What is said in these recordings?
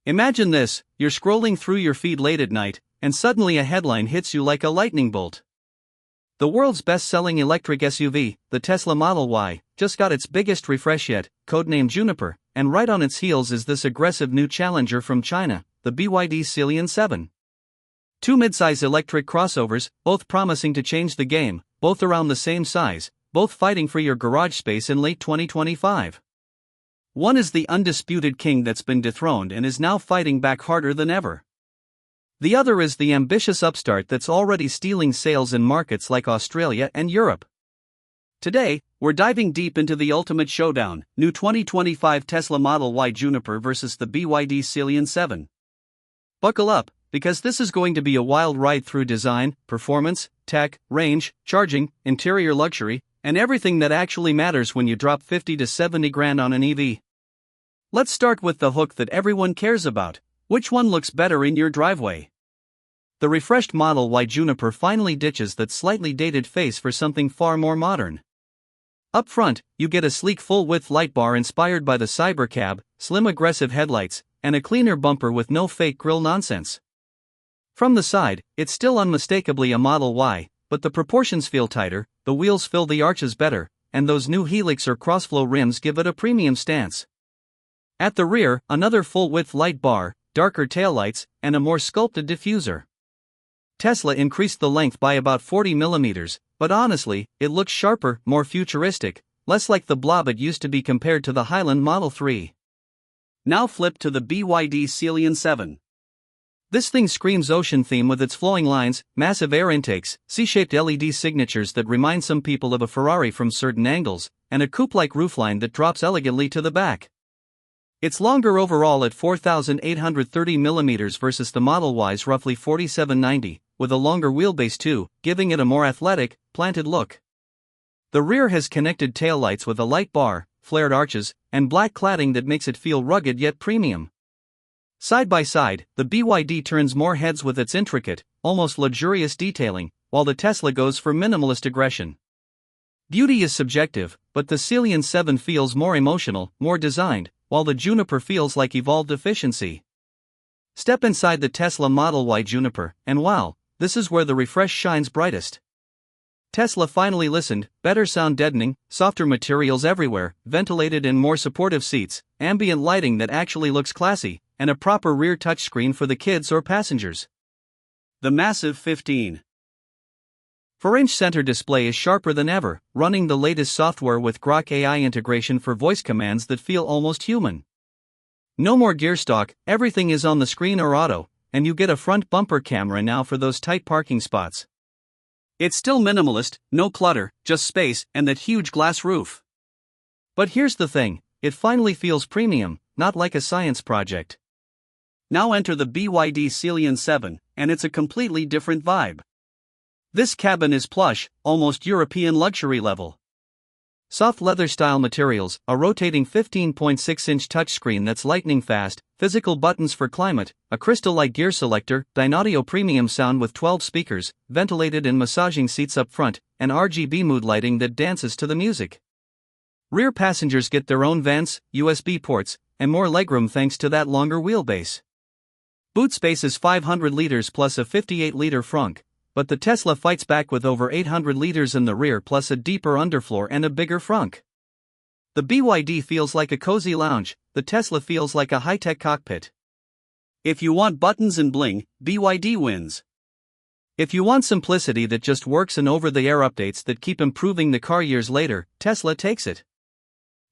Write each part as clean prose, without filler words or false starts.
Imagine this: you're scrolling through your feed late at night, and suddenly a headline hits you like a lightning bolt. The world's best-selling electric SUV, the Tesla Model Y, just got its biggest refresh yet, codenamed Juniper, and right on its heels is this aggressive new challenger from China, the BYD Sealion 7. Two midsize electric crossovers, both promising to change the game, both around the same size, both fighting for your garage space in late 2025. One is the undisputed king that's been dethroned and is now fighting back harder than ever. The other is the ambitious upstart that's already stealing sales in markets like Australia and Europe. Today, we're diving deep into the ultimate showdown: new 2025 Tesla Model Y Juniper versus the BYD Sealion 7. Buckle up, because this is going to be a wild ride through design, performance, tech, range, charging, interior luxury, and everything that actually matters when you drop 50 to 70 grand on an EV. Let's start with the hook that everyone cares about: which one looks better in your driveway? The refreshed Model Y Juniper finally ditches that slightly dated face for something far more modern. Up front, you get a sleek full-width light bar inspired by the Cybercab, slim aggressive headlights, and a cleaner bumper with no fake grille nonsense. From the side, it's still unmistakably a Model Y, but the proportions feel tighter, the wheels fill the arches better, and those new helix or crossflow rims give it a premium stance. At the rear, another full-width light bar, darker taillights, and a more sculpted diffuser. Tesla increased the length by about 40 mm, but honestly, it looks sharper, more futuristic, less like the blob it used to be compared to the Highland Model 3. Now flip to the BYD Sealion 7. This thing screams ocean theme with its flowing lines, massive air intakes, C-shaped LED signatures that remind some people of a Ferrari from certain angles, and a coupe-like roofline that drops elegantly to the back. It's longer overall at 4,830 mm versus the Model Y's roughly 4,790, with a longer wheelbase too, giving it a more athletic, planted look. The rear has connected taillights with a light bar, flared arches, and black cladding that makes it feel rugged yet premium. Side by side, the BYD turns more heads with its intricate, almost luxurious detailing, while the Tesla goes for minimalist aggression. Beauty is subjective, but the Sealion 7 feels more emotional, more designed, while the Juniper feels like evolved efficiency. Step inside the Tesla Model Y Juniper, and wow, this is where the refresh shines brightest. Tesla finally listened: better sound deadening, softer materials everywhere, ventilated and more supportive seats, ambient lighting that actually looks classy, and a proper rear touchscreen for the kids or passengers. The massive 15.4-inch center display is sharper than ever, running the latest software with Grok AI integration for voice commands that feel almost human. No more gear stalk, everything is on the screen or auto, and you get a front bumper camera now for those tight parking spots. It's still minimalist, no clutter, just space and that huge glass roof. But here's the thing: it finally feels premium, not like a science project. Now enter the BYD Sealion 7, and it's a completely different vibe. This cabin is plush, almost European luxury level. Soft leather-style materials, a rotating 15.6-inch touchscreen that's lightning fast, physical buttons for climate, a crystal-like gear selector, Dynaudio premium sound with 12 speakers, ventilated and massaging seats up front, and RGB mood lighting that dances to the music. Rear passengers get their own vents, USB ports, and more legroom thanks to that longer wheelbase. Boot space is 500 liters plus a 58-liter frunk, but the Tesla fights back with over 800 liters in the rear plus a deeper underfloor and a bigger frunk. The BYD feels like a cozy lounge, the Tesla feels like a high-tech cockpit. If you want buttons and bling, BYD wins. If you want simplicity that just works and over-the-air updates that keep improving the car years later, Tesla takes it.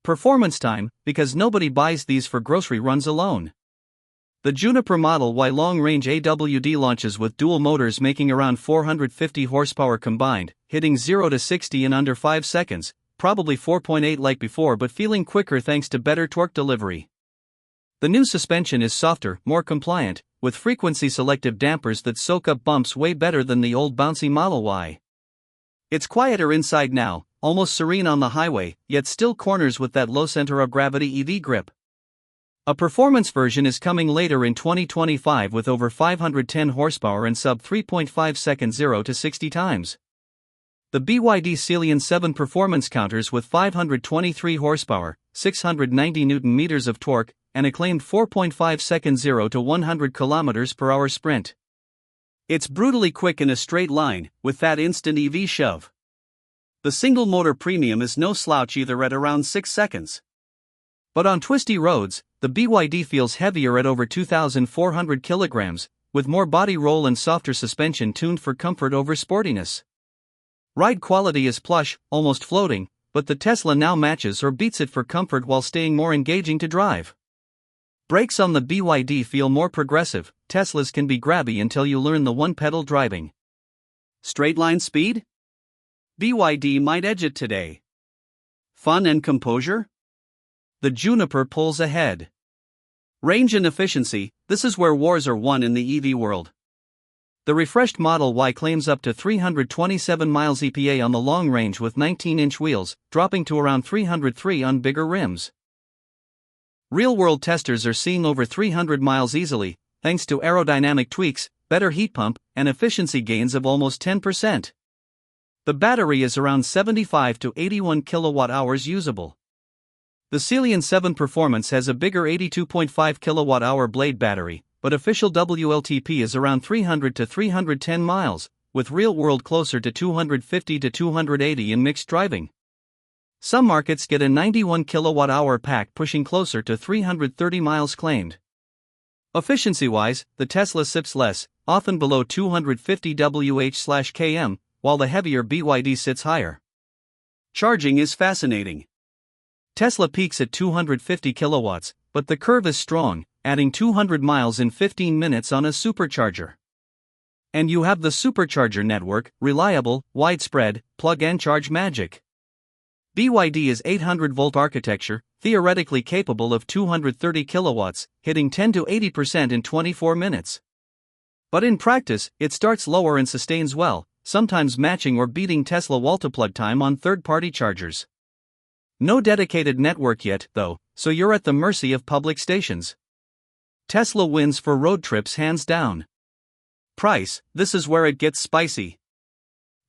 Performance time, because nobody buys these for grocery runs alone. The Juniper Model Y long-range AWD launches with dual motors making around 450 horsepower combined, hitting 0 to 60 in under 5 seconds, probably 4.8 like before but feeling quicker thanks to better torque delivery. The new suspension is softer, more compliant, with frequency-selective dampers that soak up bumps way better than the old bouncy Model Y. It's quieter inside now, almost serene on the highway, yet still corners with that low center of gravity EV grip. A performance version is coming later in 2025 with over 510 horsepower and sub 3.5 seconds 0 to 60 times. The BYD Sealion 7 performance counters with 523 horsepower, 690 Nm of torque, and acclaimed 4.5-second 0 to 100 km/h sprint. It's brutally quick in a straight line, with that instant EV shove. The single-motor premium is no slouch either at around 6 seconds. But on twisty roads, the BYD feels heavier at over 2,400 kilograms, with more body roll and softer suspension tuned for comfort over sportiness. Ride quality is plush, almost floating, but the Tesla now matches or beats it for comfort while staying more engaging to drive. Brakes on the BYD feel more progressive. Teslas can be grabby until you learn the one-pedal driving. Straight line speed? BYD might edge it today. Fun and composure? The Juniper pulls ahead. Range and efficiency, this is where wars are won in the EV world. The refreshed Model Y claims up to 327 miles EPA on the long range with 19-inch wheels, dropping to around 303 on bigger rims. Real-world testers are seeing over 300 miles easily, thanks to aerodynamic tweaks, better heat pump, and efficiency gains of almost 10%. The battery is around 75 to 81 kilowatt-hours usable. The Sealion 7 Performance has a bigger 82.5 kilowatt-hour blade battery, but official WLTP is around 300 to 310 miles, with real-world closer to 250 to 280 in mixed driving. Some markets get a 91 kilowatt-hour pack pushing closer to 330 miles claimed. Efficiency-wise, the Tesla sips less, often below 250 Wh/km, while the heavier BYD sits higher. Charging is fascinating. Tesla peaks at 250 kilowatts, but the curve is strong, adding 200 miles in 15 minutes on a supercharger. And you have the Supercharger network, reliable, widespread, plug-and-charge magic. BYD is 800-volt architecture, theoretically capable of 230 kilowatts, hitting 10 to 80% in 24 minutes. But in practice, it starts lower and sustains well, sometimes matching or beating Tesla wall-to-plug time on third-party chargers. No dedicated network yet, though, so you're at the mercy of public stations. Tesla wins for road trips hands down. Price, this is where it gets spicy.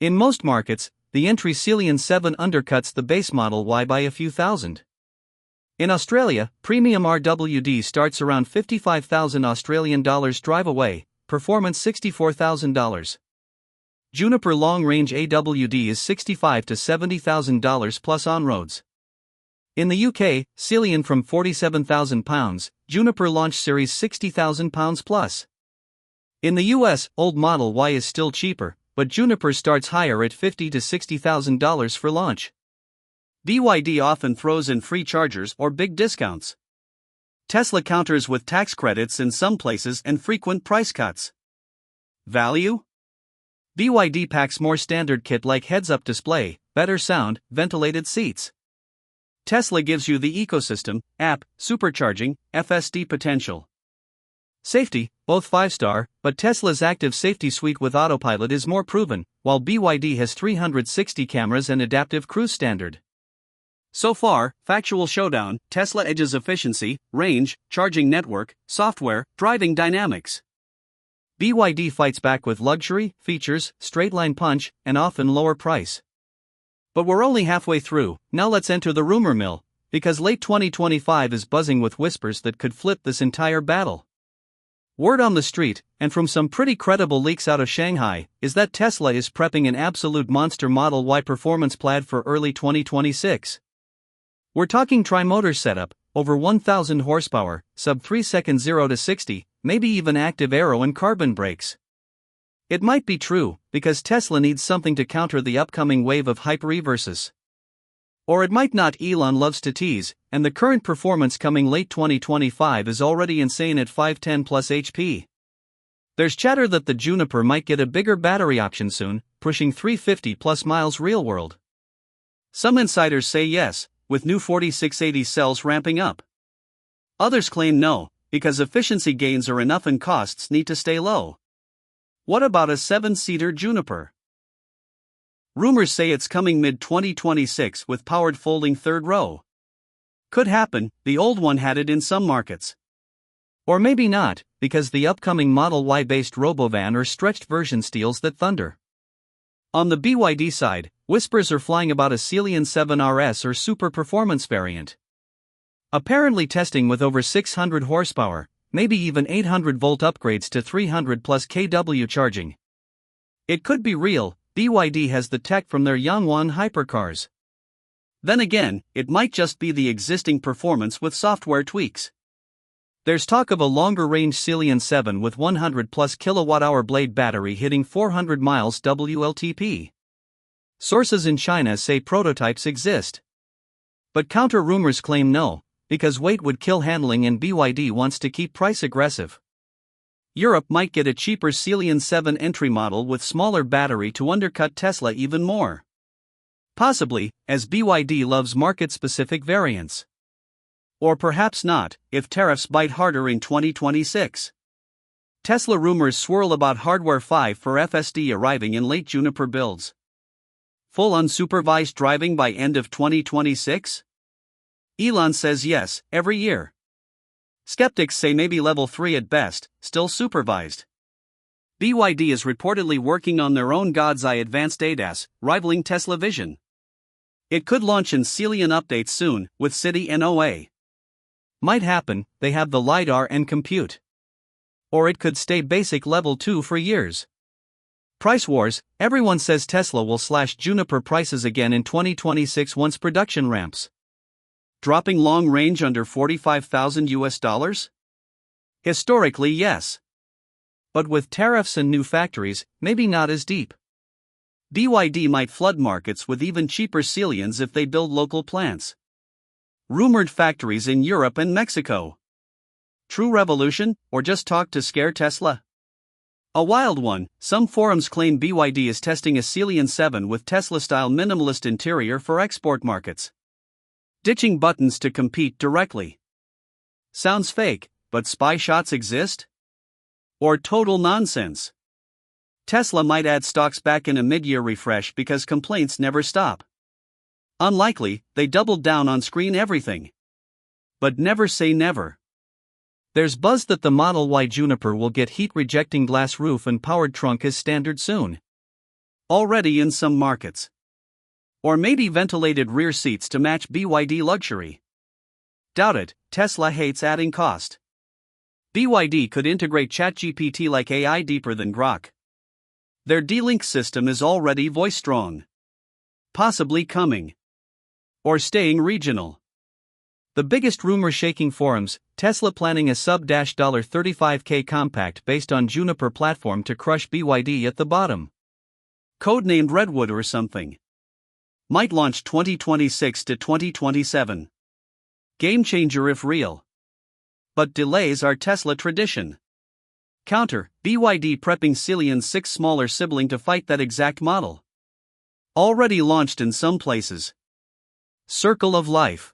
In most markets, the entry Sealion 7 undercuts the base Model Y by a few thousand. In Australia, premium RWD starts around $55,000 drive away, performance $64,000. Juniper long-range AWD is $65,000 to $70,000 plus on roads. In the UK, Sealion from £47,000, Juniper launch series £60,000 plus. In the US, old Model Y is still cheaper, but Juniper starts higher at $50,000 to $60,000 for launch. BYD often throws in free chargers or big discounts. Tesla counters with tax credits in some places and frequent price cuts. Value? BYD packs more standard kit like heads-up display, better sound, ventilated seats. Tesla gives you the ecosystem, app, supercharging, FSD potential. Safety, both 5-star, but Tesla's active safety suite with autopilot is more proven, while BYD has 360 cameras and adaptive cruise standard. So far, factual showdown: Tesla edges efficiency, range, charging network, software, driving dynamics. BYD fights back with luxury, features, straight-line punch, and often lower price. But we're only halfway through. Now let's enter the rumor mill, because late 2025 is buzzing with whispers that could flip this entire battle. Word on the street, and from some pretty credible leaks out of Shanghai, is that Tesla is prepping an absolute monster Model Y performance Plaid for early 2026. We're talking tri-motor setup, over 1,000 horsepower, sub 3 seconds 0 to 60, maybe even active aero and carbon brakes. It might be true, because Tesla needs something to counter the upcoming wave of hyper-EVs. Or it might not. Elon loves to tease, and the current performance coming late 2025 is already insane at 510 plus HP. There's chatter that the Juniper might get a bigger battery option soon, pushing 350 plus miles real-world. Some insiders say yes, with new 4680 cells ramping up. Others claim no, because efficiency gains are enough and costs need to stay low. What about a 7-seater Juniper? Rumors say it's coming mid-2026 with powered folding third row. Could happen, the old one had it in some markets. Or maybe not, because the upcoming Model Y-based robovan or stretched version steals that thunder. On the BYD side, whispers are flying about a Sealion 7 RS or Super Performance variant. Apparently testing with over 600 horsepower, maybe even 800-volt upgrades to 300 plus kW charging. It could be real. BYD has the tech from their Yangwang hypercars. Then again, it might just be the existing performance with software tweaks. There's talk of a longer-range Sealion 7 with 100 plus kWh Plaid battery hitting 400 miles WLTP. Sources in China say prototypes exist. But counter-rumors claim no, because weight would kill handling and BYD wants to keep price aggressive. Europe might get a cheaper Sealion 7 entry model with smaller battery to undercut Tesla even more. Possibly, as BYD loves market-specific variants. Or perhaps not, if tariffs bite harder in 2026. Tesla rumors swirl about Hardware 5 for FSD arriving in late Juniper builds. Full unsupervised driving by end of 2026? Elon says yes, every year. Skeptics say maybe level 3 at best, still supervised. BYD is reportedly working on their own God's Eye advanced ADAS, rivaling Tesla Vision. It could launch in Sealion updates soon, with City NOA. Might happen, they have the LiDAR and compute. Or it could stay basic level 2 for years. Price wars, everyone says Tesla will slash Juniper prices again in 2026 once production ramps. Dropping long range under $45,000? Historically, yes. But with tariffs and new factories, maybe not as deep. BYD might flood markets with even cheaper Sealions if they build local plants. Rumored factories in Europe and Mexico. True revolution, or just talk to scare Tesla? A wild one. Some forums claim BYD is testing a Sealion 7 with Tesla-style minimalist interior for export markets. Ditching buttons to compete directly. Sounds fake, but spy shots exist? Or total nonsense? Tesla might add stocks back in a mid-year refresh because complaints never stop. Unlikely, they doubled down on screen everything. But never say never. There's buzz that the Model Y Juniper will get heat-rejecting glass roof and powered trunk as standard soon. Already in some markets. Or maybe ventilated rear seats to match BYD luxury. Doubt it, Tesla hates adding cost. BYD could integrate ChatGPT like AI deeper than Grok. Their D-Link system is already voice-strong. Possibly coming. Or staying regional. The biggest rumor-shaking forums, Tesla planning a sub-$35K compact based on Juniper platform to crush BYD at the bottom. Codenamed Redwood or something. Might launch 2026 to 2027. Game changer if real. But delays are Tesla tradition. Counter, BYD prepping Sealion 6 smaller sibling to fight that exact model. Already launched in some places. Circle of life.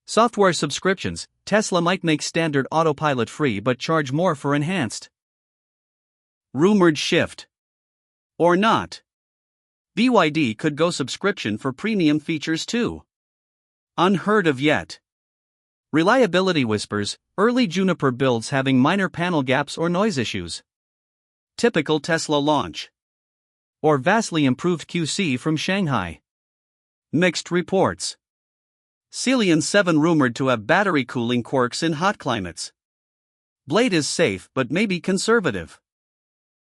Software subscriptions, Tesla might make standard autopilot free but charge more for enhanced. Rumored shift. Or not. BYD could go subscription for premium features too. Unheard of yet. Reliability whispers, early Juniper builds having minor panel gaps or noise issues. Typical Tesla launch. Or vastly improved QC from Shanghai. Mixed reports. Sealion 7 rumored to have battery cooling quirks in hot climates. Plaid is safe but maybe conservative.